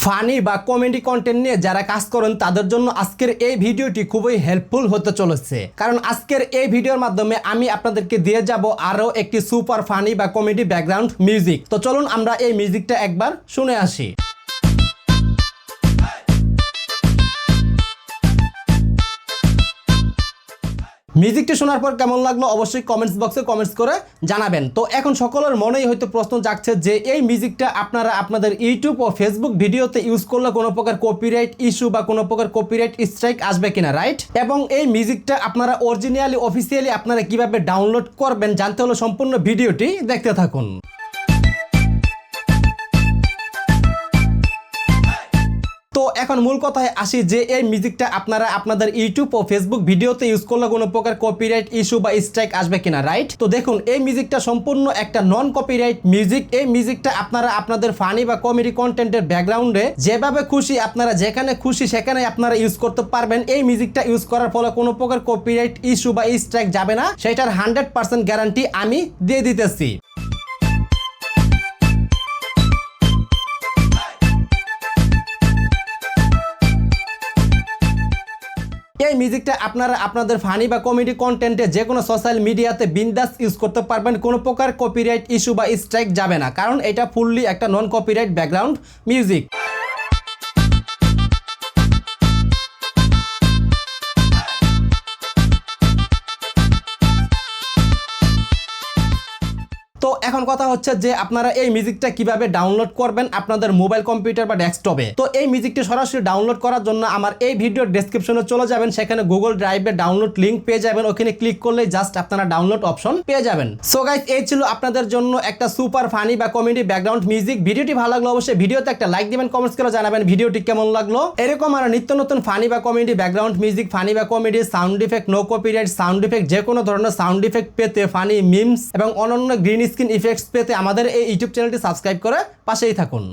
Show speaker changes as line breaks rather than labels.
Funny বা comedy content নিয়ে যারা কাজ করেন তাদের জন্য আজকের এই ভিডিওটি খুবই হেল্পফুল হতে চলেছে, কারণ আজকের এই ভিডিওর মাধ্যমে আমি আপনাদেরকে দিয়ে যাব আরো একটি সুপার ফানি বা কমেডি ব্যাকগ্রাউন্ড মিউজিক। তো চলুন আমরা এই মিউজিকটা একবার শুনে আসি। মিউজিকটি শোনার পর কেমন লাগলো অবশ্যই কমেন্টস বক্সে কমেন্টস করে জানাবেন। তো এখন সকলের মনেই হয়তো প্রশ্ন জাগছে যে এই মিউজিকটা আপনারা আপনাদের ইউটিউব ও ফেসবুক ভিডিওতে ইউজ করলে কোনো প্রকার কপিরাইট ইস্যু বা কোনো প্রকার কপিরাইট স্ট্রাইক আসবে কিনা, রাইট? এবং এই মিউজিকটা আপনারা অরিজিনালি অফিসিয়ালি আপনারা কিভাবে ডাউনলোড করবেন জানতে হলে সম্পূর্ণ ভিডিওটি দেখতে থাকুন। তো এখন মূল কথায় আসি যে এই মিউজিকটা আপনারা আপনাদের ইউটিউব ও ফেসবুক ভিডিওতে ইউজ করলে কোনো প্রকার কপিরাইট ইস্যু বা স্ট্রাইক আসবে কিনা, রাইট? তো দেখুন এই মিউজিকটা সম্পূর্ণ একটা নন কপিরাইট মিউজিক। এই মিউজিকটা আপনারা আপনাদের ফানি বা কমেডি কন্টেন্টের ব্যাকগ্রাউন্ডে যেভাবে খুশি আপনারা যেখানে খুশি সেখানে আপনারা ইউজ করতে পারবেন। এই মিউজিকটা ইউজ করার ফলে কোনো প্রকার কপিরাইট ইস্যু বা স্ট্রাইক যাবে না, সেটার 100% গ্যারান্টি আমি দিয়ে দিতেছি। এই মিউজিকটা আপনারা আপনাদের ফানি বা কমেডি কন্টেন্টে যে কোনো সোশ্যাল মিডিয়াতে বিন্দাস ইউজ করতে পারবেন, কোনো প্রকার কপিরাইট ইস্যু বা স্ট্রাইক যাবে না, কারণ এটা ফুললি একটা নন কপিরাইট ব্যাকগ্রাউন্ড মিউজিক। তো এখন কথা হচ্ছে যে আপনারা এই মিউজিকটা কিভাবে ডাউনলোড করবেন আপনাদের মোবাইল কম্পিউটার বা ডেস্কটপে। তো এই মিউজিকটি সরাসরি ডাউনলোড করার জন্য আমার এই ভিডিওর ডেসক্রিপশনে চলে যাবেন, সেখানে গুগল ড্রাইভে ডাউনলোড লিংক পেয়ে যাবেন, ওখানে ক্লিক করলেই জাস্ট আপনারা ডাউনলোড অপশন পেয়ে যাবেন। সো গাইস, এই ছিল আপনাদের জন্য একটা সুপার ফানি বা কমেডি ব্যাকগ্রাউন্ড মিউজিক। ভিডিওটি ভালো লাগলো অবশ্যই ভিডিওতে একটা লাইক দিবেন, কমেন্টস করে জানাবেন ভিডিওটি কেমন লাগলো। এরকম আর নিত্য নতুন ফানি বা কমেডি ব্যাকগ্রাউন্ড মিউজিক, ফানি বা comedy sound effect, no copyright sound effect, যে কোনো ধরনের সাউন্ড ইফেক্ট পেতে, ফানি মিমস এবং অন্যান্য গ্রিন স্ক্রিন ইফেক্টস পেতে আমাদের এই ইউটিউব চ্যানেলটি সাবস্ক্রাইব করে পাশেই থাকুন।